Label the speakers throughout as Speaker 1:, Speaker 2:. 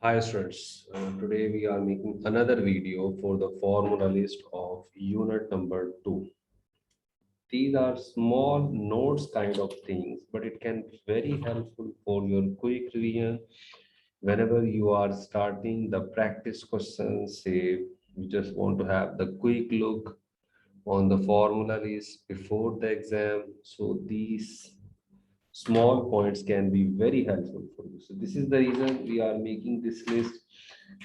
Speaker 1: Hi students, today we are making another video for the formula list of unit number 2. These are small notes kind of things, but it can be very helpful for your quick revision whenever you are starting the practice questions. Say you just want to have the quick look on the formula list before the exam. So these small points can be very helpful for you. So this is the reason we are making this list.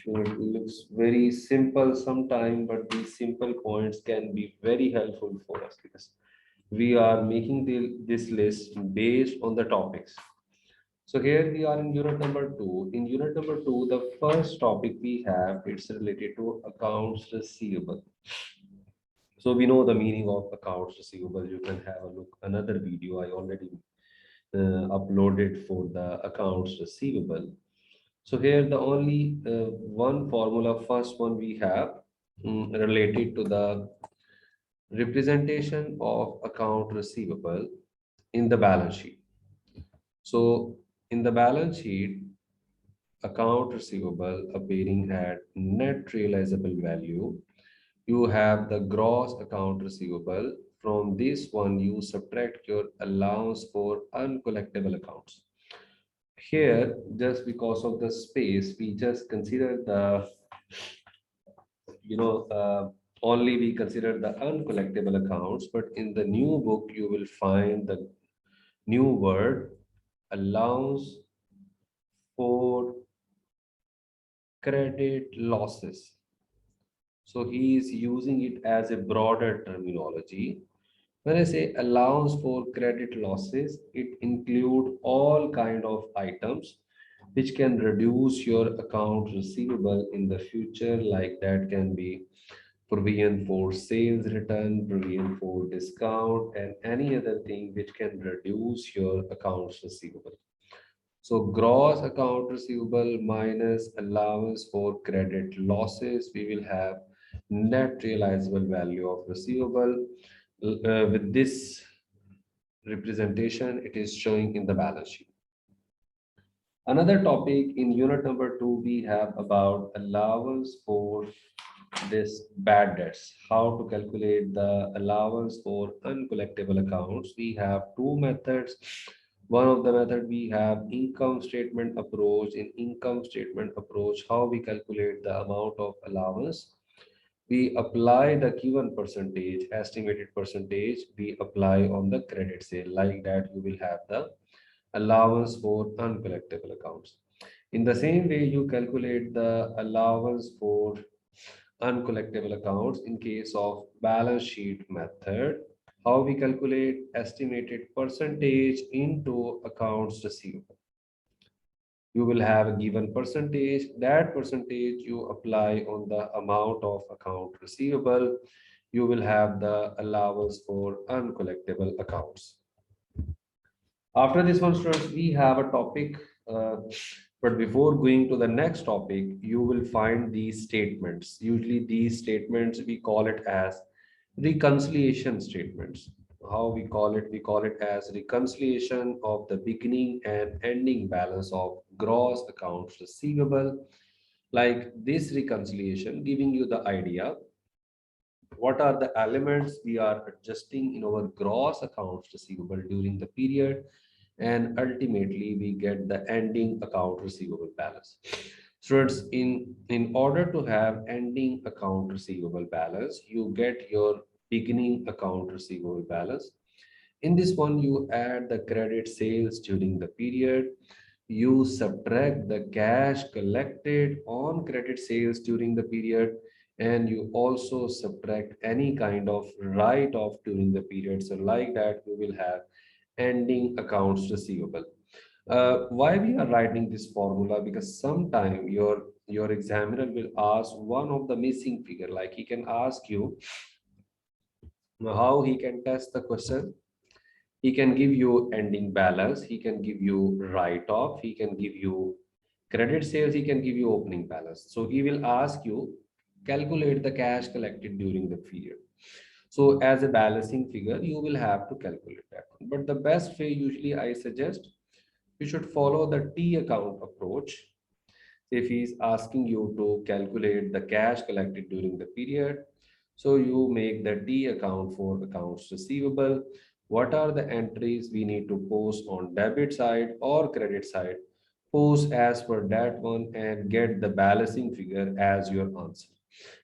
Speaker 1: It looks very simple sometime, but these simple points can be very helpful for us because we are making this list based on the topics. So here we are in unit number 2. In unit number 2, the first topic we have, it's related to accounts receivable. So we know the meaning of accounts receivable. You can have a look another video I already uploaded for the accounts receivable. So here the only one formula, first one we have related to the representation of account receivable in the balance sheet. So in the balance sheet, account receivable appearing at net realizable value, you have the gross account receivable. From this one, you subtract your allowance for uncollectible accounts. Here, just because of the space, we just consider the, you know, only we consider the uncollectible accounts, but in the new book, you will find the new word allowance for credit losses. So he is using it as a broader terminology. When I say allowance for credit losses, it include all kind of items which can reduce your account receivable in the future. Like that can be provision for sales return, provision for discount, and any other thing which can reduce your accounts receivable. So gross account receivable minus allowance for credit losses, we will have net realizable value of receivable. With this representation, it is showing in the balance sheet. Another topic in unit number 2, we have about allowance for this bad debts. How to calculate the allowance for uncollectible accounts. We have two methods. One of the method we have income statement approach. In income statement approach, how we calculate the amount of allowance. We apply the given percentage, estimated percentage, we apply on the credit sale. Like that, you will have the allowance for uncollectible accounts. In the same way, you calculate the allowance for uncollectible accounts in case of balance sheet method. How we calculate estimated percentage into accounts receivable. You will have a given percentage. That percentage you apply on the amount of account receivable. You will have the allowance for uncollectible accounts. After this one, students, we have a topic. But before going to the next topic, you will find these statements. Usually these statements, we call it as reconciliation statements. How we call it as reconciliation of the beginning and ending balance of gross accounts receivable. Like this reconciliation giving you the idea what are the elements we are adjusting in our gross accounts receivable during the period, and ultimately we get the ending account receivable balance. Students, in order to have ending account receivable balance, you get your beginning account receivable balance. In this one, you add the credit sales during the period. You subtract the cash collected on credit sales during the period, and you also subtract any kind of write-off during the period. So like that, you will have ending accounts receivable. Why we are writing this formula? Because sometime your examiner will ask one of the missing figure. Like he can ask you how he can test the question. He can give you ending balance. He can give you write-off. He can give you credit sales. He can give you opening balance. So he will ask you calculate the cash collected during the period. So as a balancing figure, you will have to calculate that. But the best way usually I suggest you should follow the T account approach. If he's asking you to calculate the cash collected during the period, so you make the T account for accounts receivable. What are the entries we need to post on debit side or credit side? Post as per that one and get the balancing figure as your answer.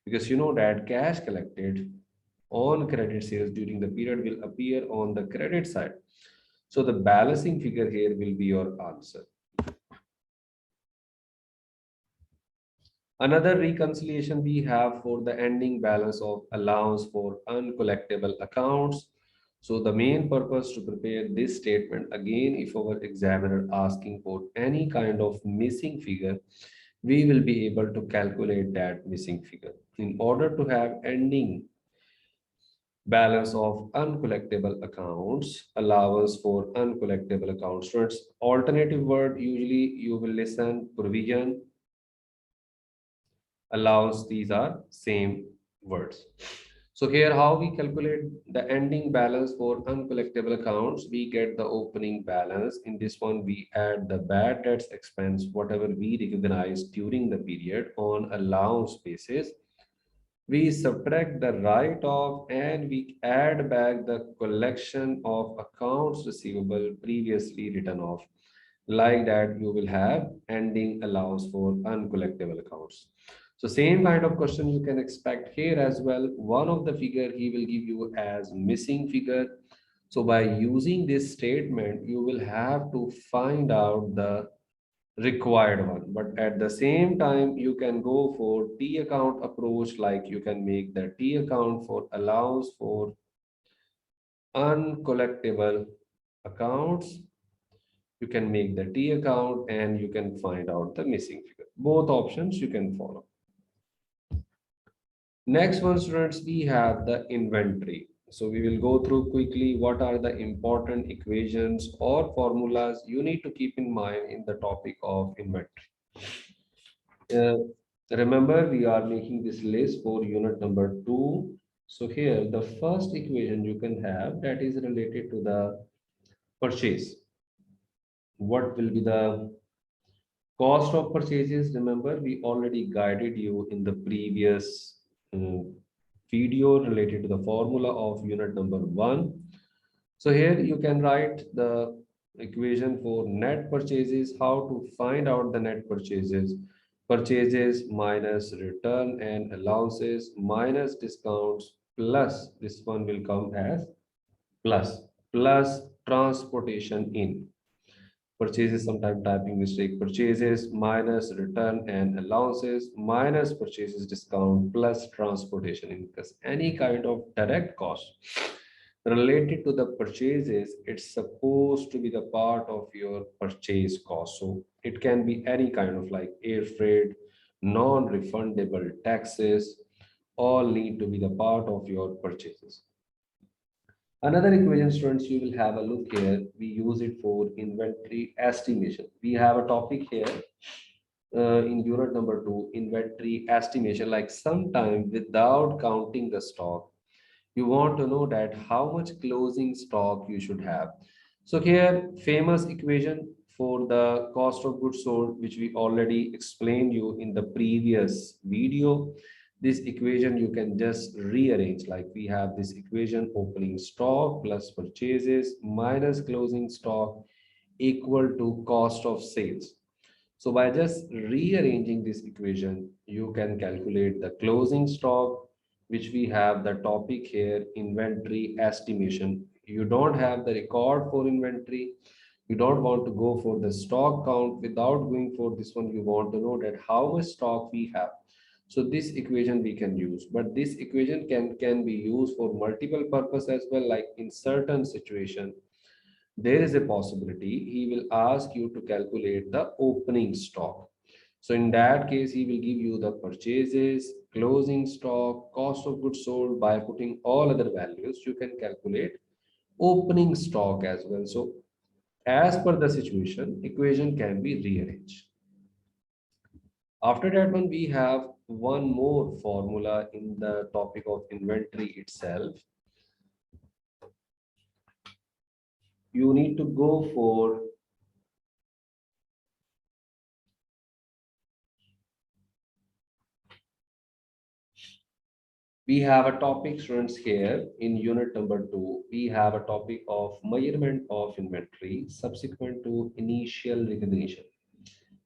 Speaker 1: Because you know that cash collected on credit sales during the period will appear on the credit side. So the balancing figure here will be your answer. Another reconciliation we have for the ending balance of allowance for uncollectible accounts. So the main purpose to prepare this statement, again, if our examiner asking for any kind of missing figure, we will be able to calculate that missing figure. In order to have ending balance of uncollectible accounts, allowance for uncollectible accounts. So it's alternative word, usually you will listen provision, allowance, these are same words. So here how we calculate the ending balance for uncollectible accounts, we get the opening balance. In this one, we add the bad debts expense, whatever we recognize during the period on allowance basis. We subtract the write-off and we add back the collection of accounts receivable previously written off. Like that, you will have ending allowance for uncollectible accounts. So same kind of question you can expect here as well. One of the figure he will give you as missing figure. So by using this statement, you will have to find out the required one. But at the same time, you can go for T account approach, like you can make the T account for allowance for uncollectible accounts. You can make the T account and you can find out the missing figure. Both options you can follow. Next one, students, we have the inventory. So we will go through quickly what are the important equations or formulas you need to keep in mind in the topic of inventory. Uh, Remember, we are making this list for unit number 2. So here, the first equation you can have that is related to the purchase. What will be the cost of purchases? Remember, we already guided you in the previous uh, video related to the formula of unit number 1. So here you can write the equation for net purchases, how to find out the net purchases. Purchases minus return and allowances minus discounts plus this one will come as plus transportation in. Purchases, sometime typing mistake. Purchases minus return and allowances minus purchases discount plus transportation in, because any kind of direct cost related to the purchases, it's supposed to be the part of your purchase cost. So it can be any kind of like air freight, non-refundable taxes, all need to be the part of your purchases. Another equation, students, you will have a look here. We use it for inventory estimation. We have a topic here in unit number 2, inventory estimation. Like sometime without counting the stock, you want to know that how much closing stock you should have. So here, famous equation for the cost of goods sold, which we already explained you in the previous video. This equation you can just rearrange, like we have this equation: opening stock plus purchases minus closing stock equal to cost of sales. So by just rearranging this equation, you can calculate the closing stock, which we have the topic here, inventory estimation. You don't have the record for inventory. You don't want to go for the stock count. Without going for this one, you want to know that how much stock we have. So this equation we can use, but this equation can be used for multiple purpose as well. Like in certain situation, there is a possibility he will ask you to calculate the opening stock. So in that case, he will give you the purchases, closing stock, cost of goods sold. By putting all other values, you can calculate opening stock as well. So as per the situation, equation can be rearranged. After that one, we have one more formula in the topic of inventory itself. You need to go for We have a topic, students, here in unit number 2. We have a topic of measurement of inventory subsequent to initial recognition.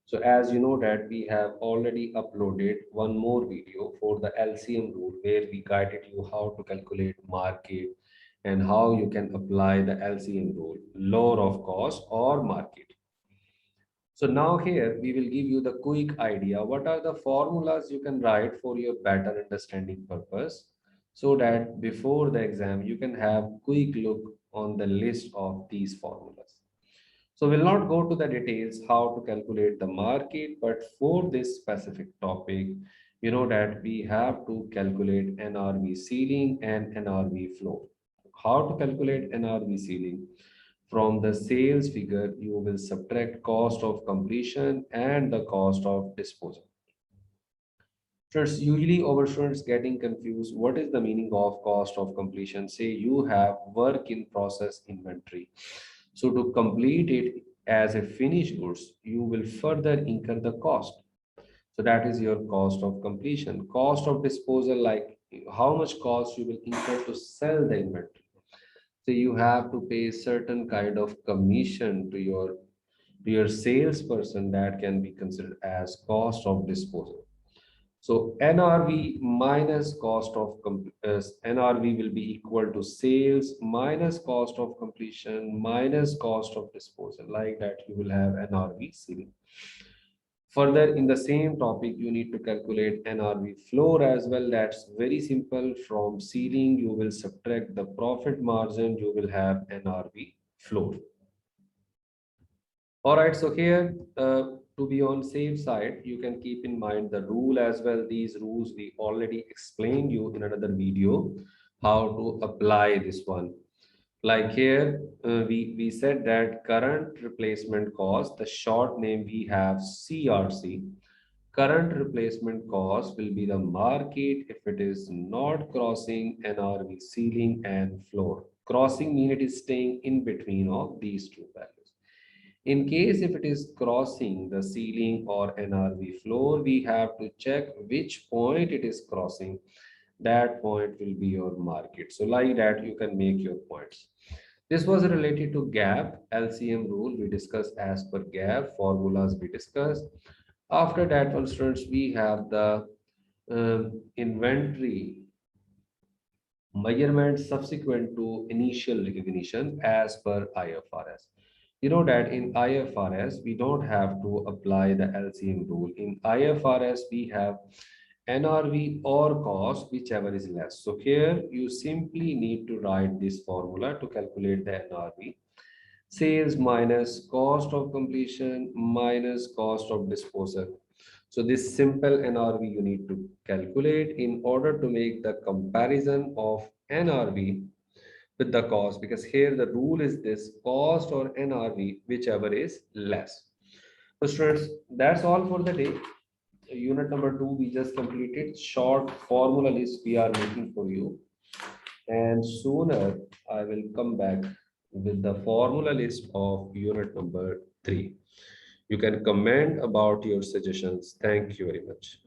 Speaker 1: So as you know that we have already uploaded one more video for the LCM rule where we guided you how to calculate market and how you can apply the LCM rule, lower of cost or market. So now here we will give you the quick idea. What are the formulas you can write for your better understanding purpose so that before the exam you can have quick look on the list of these formulas. So we'll not go to the details how to calculate the market, but for this specific topic, you know that we have to calculate NRV ceiling and NRV floor. How to calculate NRV ceiling? From the sales figure, you will subtract cost of completion and the cost of disposal. Students, usually our students getting confused. What is the meaning of cost of completion? Say you have work in process inventory. So to complete it as a finished goods, you will further incur the cost. So that is your cost of completion. Cost of disposal, like how much cost you will incur to sell the inventory. So you have to pay certain kind of commission to your salesperson that can be considered as cost of disposal. So NRV minus cost of NRV will be equal to sales minus cost of completion minus cost of disposal. Like that, you will have NRV ceiling. Further, in the same topic, you need to calculate NRV floor as well. That's very simple. From ceiling, you will subtract the profit margin. You will have NRV floor. All right, so here, to be on safe side, you can keep in mind the rule as well. These rules we already explained you in another video, how to apply this one. Like here, we said that current replacement cost, the short name we have CRC. Current replacement cost will be the market if it is not crossing NRV ceiling and floor. Crossing mean it is staying in between of these two values. In case if it is crossing the ceiling or NRV floor, we have to check which point it is crossing. That point will be your market. So like that, you can make your points. This was related to GAAP, LCM rule we discussed as per GAAP, formulas we discussed. After that one, students, we have the inventory measurement subsequent to initial recognition as per IFRS. You know that in IFRS, we don't have to apply the LCM rule. In IFRS, we have NRV or cost, whichever is less. So here you simply need to write this formula to calculate the NRV. Sales minus cost of completion minus cost of disposal. So this simple NRV you need to calculate in order to make the comparison of NRV with the cost, because here the rule is this cost or NRV, whichever is less. So students, that's all for the day. Unit number 2, we just completed. Short formula list we are making for you. And sooner I will come back with the formula list of unit number 3. You can comment about your suggestions. Thank you very much.